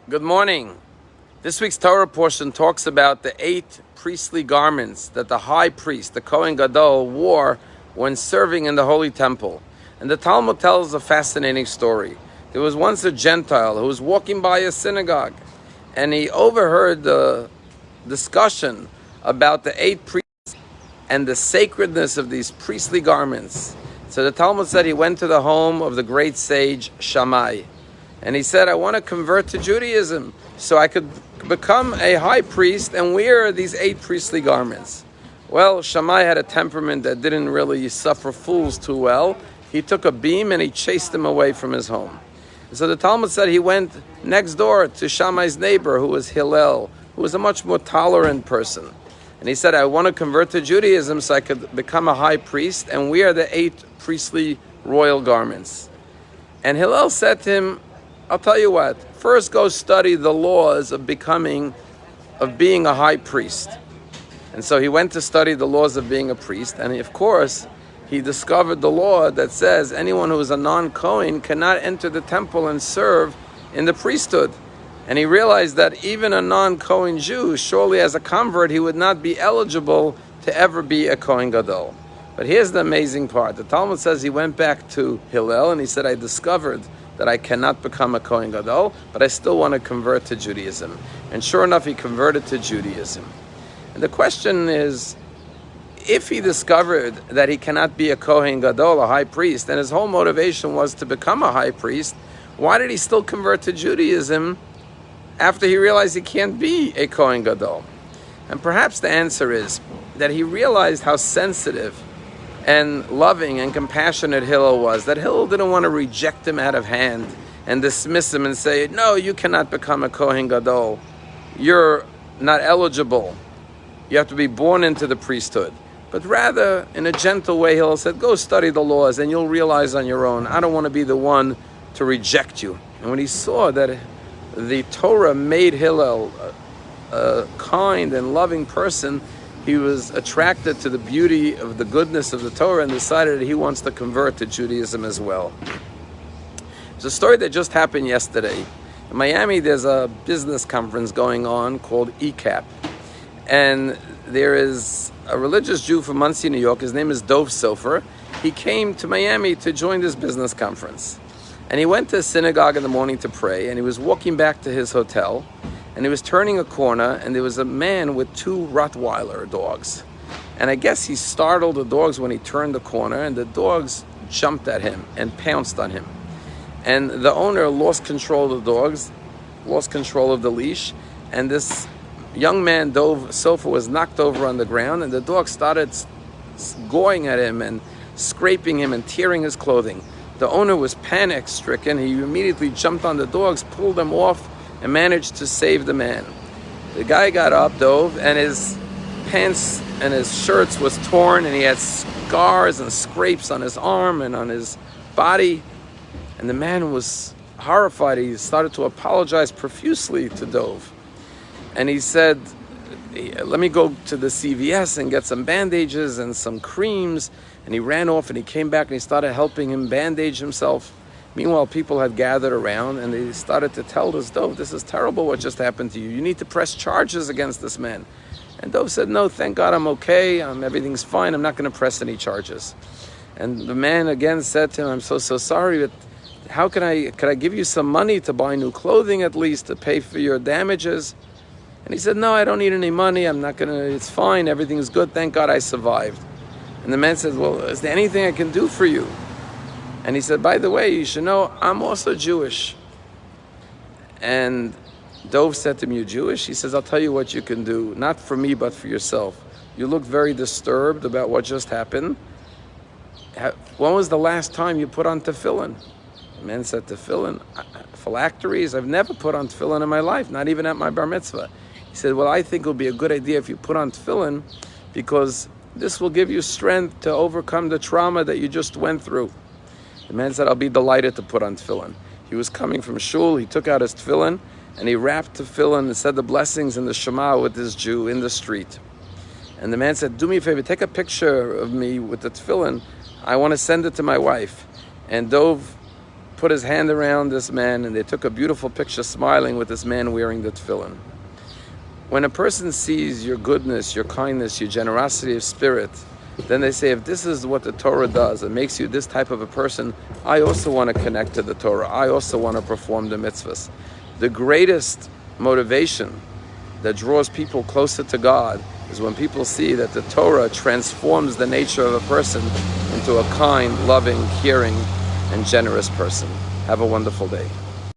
Good morning. This week's Torah portion talks about the 8 priestly garments that the high priest, the Kohen Gadol, wore when serving in the Holy Temple. And the Talmud tells a fascinating story. There was once a Gentile who was walking by a synagogue, and he overheard the discussion about the 8 priests and the sacredness of these priestly garments. So the Talmud said he went to the home of the great sage Shammai. And he said, I want to convert to Judaism so I could become a high priest and wear these 8 priestly garments. Well, Shammai had a temperament that didn't really suffer fools too well. He took a beam and he chased him away from his home. So the Talmud said he went next door to Shammai's neighbor, who was Hillel, who was a much more tolerant person. And he said, I want to convert to Judaism so I could become a high priest and wear the 8 priestly royal garments. And Hillel said to him, I'll tell you what, first go study the laws of being a high priest. And so he went to study the laws of being a priest, and of course, he discovered the law that says anyone who is a non-Kohen cannot enter the temple and serve in the priesthood. And he realized that even a non-Kohen Jew, surely as a convert, he would not be eligible to ever be a Kohen Gadol. But here's the amazing part. The Talmud says he went back to Hillel and he said, I discovered that I cannot become a Kohen Gadol, but I still want to convert to Judaism. And sure enough, he converted to Judaism. And the question is, if he discovered that he cannot be a Kohen Gadol, a high priest, and his whole motivation was to become a high priest, why did he still convert to Judaism after he realized he can't be a Kohen Gadol? And perhaps the answer is that he realized how sensitive and loving and compassionate Hillel was, that Hillel didn't want to reject him out of hand and dismiss him and say, no, you cannot become a Kohen Gadol. You're not eligible. You have to be born into the priesthood. But rather, in a gentle way, Hillel said, go study the laws and you'll realize on your own, I don't want to be the one to reject you. And when he saw that the Torah made Hillel a kind and loving person, he was attracted to the beauty of the goodness of the Torah and decided that he wants to convert to Judaism as well. It's a story that just happened yesterday. In Miami, there's a business conference going on called ECAP. And there is a religious Jew from Monsey, New York. His name is Dov Sofer. He came to Miami to join this business conference. And he went to a synagogue in the morning to pray, and he was walking back to his hotel, and he was turning a corner, and there was a man with 2 Rottweiler dogs. And I guess he startled the dogs when he turned the corner, and the dogs jumped at him and pounced on him. And the owner lost control of the dogs, lost control of the leash, and this young man, Dov Sofer, was knocked over on the ground, and the dogs started going at him and scraping him and tearing his clothing. The owner was panic-stricken. He immediately jumped on the dogs, pulled them off, and managed to save the man. The guy got up, Dov, and his pants and his shirts was torn, and he had scars and scrapes on his arm and on his body. And the man was horrified. He started to apologize profusely to Dov. And he said, let me go to the CVS and get some bandages and some creams. And he ran off and he came back and he started helping him bandage himself. Meanwhile, people had gathered around and they started to tell this Dov, this is terrible what just happened to you. You need to press charges against this man. And Dov said, no, thank God I'm okay. Everything's fine. I'm not going to press any charges. And the man again said to him, I'm so sorry, but how could I give you some money to buy new clothing at least, to pay for your damages? And he said, no, I don't need any money. It's fine. Everything's good. Thank God I survived. And the man said, well, is there anything I can do for you? And he said, by the way, you should know, I'm also Jewish. And Dov said to him, you're Jewish? He says, I'll tell you what you can do, not for me, but for yourself. You look very disturbed about what just happened. When was the last time you put on tefillin? The man said, tefillin? Phylacteries? I've never put on tefillin in my life, not even at my bar mitzvah. He said, well, I think it would be a good idea if you put on tefillin, because this will give you strength to overcome the trauma that you just went through. The man said, I'll be delighted to put on tefillin. He was coming from shul, he took out his tefillin, and he wrapped tefillin and said the blessings in the Shema with this Jew in the street. And the man said, do me a favor, take a picture of me with the tefillin. I want to send it to my wife. And Dov put his hand around this man, and they took a beautiful picture smiling with this man wearing the tefillin. When a person sees your goodness, your kindness, your generosity of spirit, then they say, if this is what the Torah does, it makes you this type of a person, I also want to connect to the Torah. I also want to perform the mitzvahs. The greatest motivation that draws people closer to God is when people see that the Torah transforms the nature of a person into a kind, loving, caring, and generous person. Have a wonderful day.